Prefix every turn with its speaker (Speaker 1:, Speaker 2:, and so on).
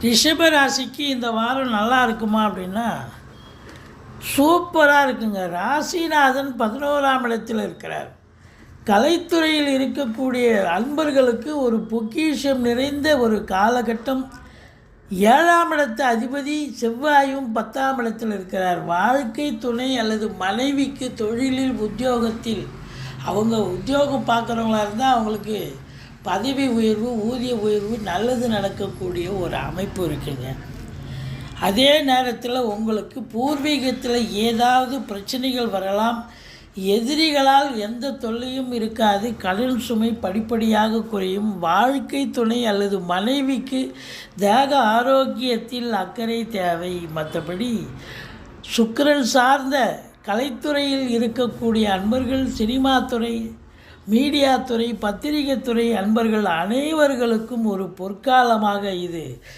Speaker 1: ரிஷப ராசிக்கு இந்த வாரம் நல்லா இருக்குமா அப்படின்னா சூப்பராக இருக்குங்க. ராசிநாதன் 11ஆம் இடத்தில் இருக்கிறார். கலைத்துறையில் இருக்கக்கூடிய அன்பர்களுக்கு ஒரு பொக்கிஷம் நிறைந்த ஒரு காலகட்டம். 7ஆம் இடத்து அதிபதி செவ்வாயும் 10ஆம் இடத்தில் இருக்கிறார். வாழ்க்கை துணை அல்லது மனைவிக்கு தொழிலில் உத்தியோகத்தில் அவங்க உத்தியோகம் பார்க்குறவங்களா இருந்தால் அவங்களுக்கு பதவி உயர்வு, ஊதிய உயர்வு நல்லது நடக்கக்கூடிய ஒரு அமைப்பு இருக்குங்க. அதே நேரத்தில் உங்களுக்கு பூர்வீகத்தில் ஏதாவது பிரச்சனைகள் வரலாம். எதிரிகளால் எந்த தொல்லையும் இருக்காது. கடன் சுமை படிப்படியாக குறையும். வாழ்க்கை துணை அல்லது மனைவிக்கு தேக ஆரோக்கியத்தில் அக்கறை தேவை. மற்றபடி சுக்கிரன் சார்ந்த கலைத்துறையில் இருக்கக்கூடிய அன்பர்கள், சினிமா துறை, மீடியா துறை, பத்திரிகை துறை அன்பர்கள் அனைவர்களுக்கும் ஒரு பொற்காலமாக இது